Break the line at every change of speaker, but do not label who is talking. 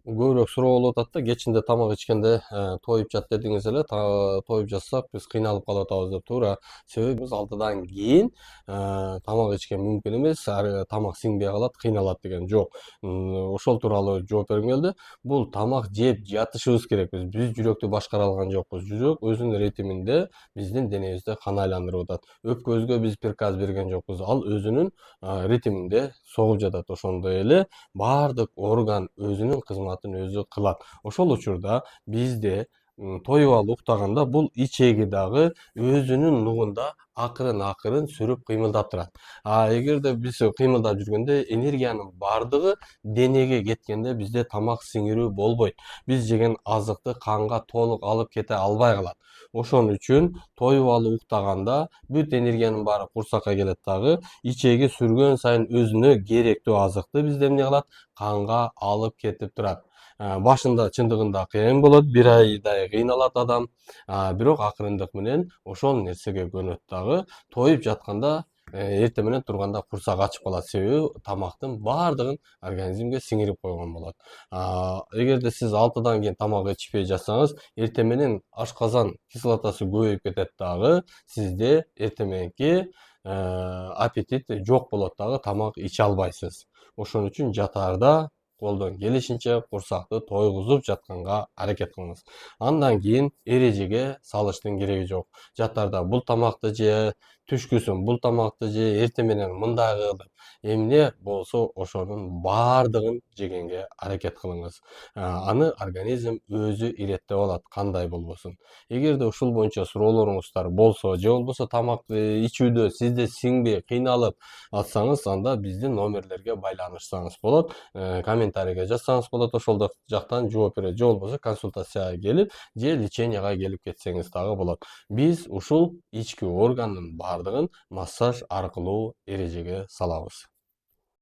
Көбүрөөк суроо болуп атат да, кечинде тамак ичкенде тоюп жат дедиңиз эле. Тоюп жатсак биз кыйналып калып атабыз деп туура. Себеби биз алтыдан кийин тамак ичкен мүмкүн эмес, тамак сиңбей калат, кыйналат деген жок. Ошол тууралуу жооп бергим келди. Бул тамак жеп жатышыбыз керекпиз. Биз жүрөктү башкара алган жокпуз. Жүрөк өзүнүн ритминде биздин денебизде кан айландырып атат. Өпкөбүзгө биз приказ берген жокпуз. Ал өзүнүн ритминде согуп жатат. Ошондой эле баардык орган өзүнүн кызматын өзү кылат. Ошол учурда бизде тоюп алып уктаганда бул ичеги дагы өзүнүн нугунда акырын сүрүп кыймылдап турат. Эгерде биз кыймылдап жүргөндө энергиянын бардыгы денеге кеткенде бизде тамак сиңирүү болбойт. Биз жеген азыкты канга толук алып кете албай калат. Ошон үчүн тоюп алып уктаганда бүт энергиянын баары курсакка келет дагы, ичеги сүргөн сайын өзүнө керектүү азыкты бизде эмне кылат? Канга алып кетип турат. Башында чындыгында кыйын болот, бир айдай кыйналат адам, бирок акырындык менен ошол нерсеге көнөт дагы. Тоюп жатканда эртең менен турганда курсак ачып калат, себеби тамактын баардыгын организмге сиңирип койгон болот. Эгерде сиз 6-дан кийин тамак ичпей жатсаңыз, эртең менен ашказан кислотасы көбөйүп кетет дагы, сизде эртең мененки аппетит жок болот дагы, тамак иче албайсыз. Ошон үчүн жатаарда колдон келишинче курсакты тойгузуп жатканга аракет кылыңыз. Андан кийин эрежеге салыштын кереги жок. Жатаарда бул тамакты же, түшкүсүн бул тамакты же, эртең менен мындай кылып, эмне болсо ошонун баардыгын жегенге аракет кылыңыз. Аны организм өзү иреттеп алат, кандай болбосун. Эгерде ушул боюнча суроолоруңуздар болсо, же болбосо тамак ичүүдө сизде сиңбей кыйналып атсаңыз, анда биздин номерлерге байланышсаңыз болот. Комментарийге жазсаңыз болот, ошол жактан жооп берет. Же болбосо консультацияга келип, же леченияга келип кетсеңиз дагы болот. Биз ушул ички органдын баардыгын массаж аркылуу эрежеге салабыз.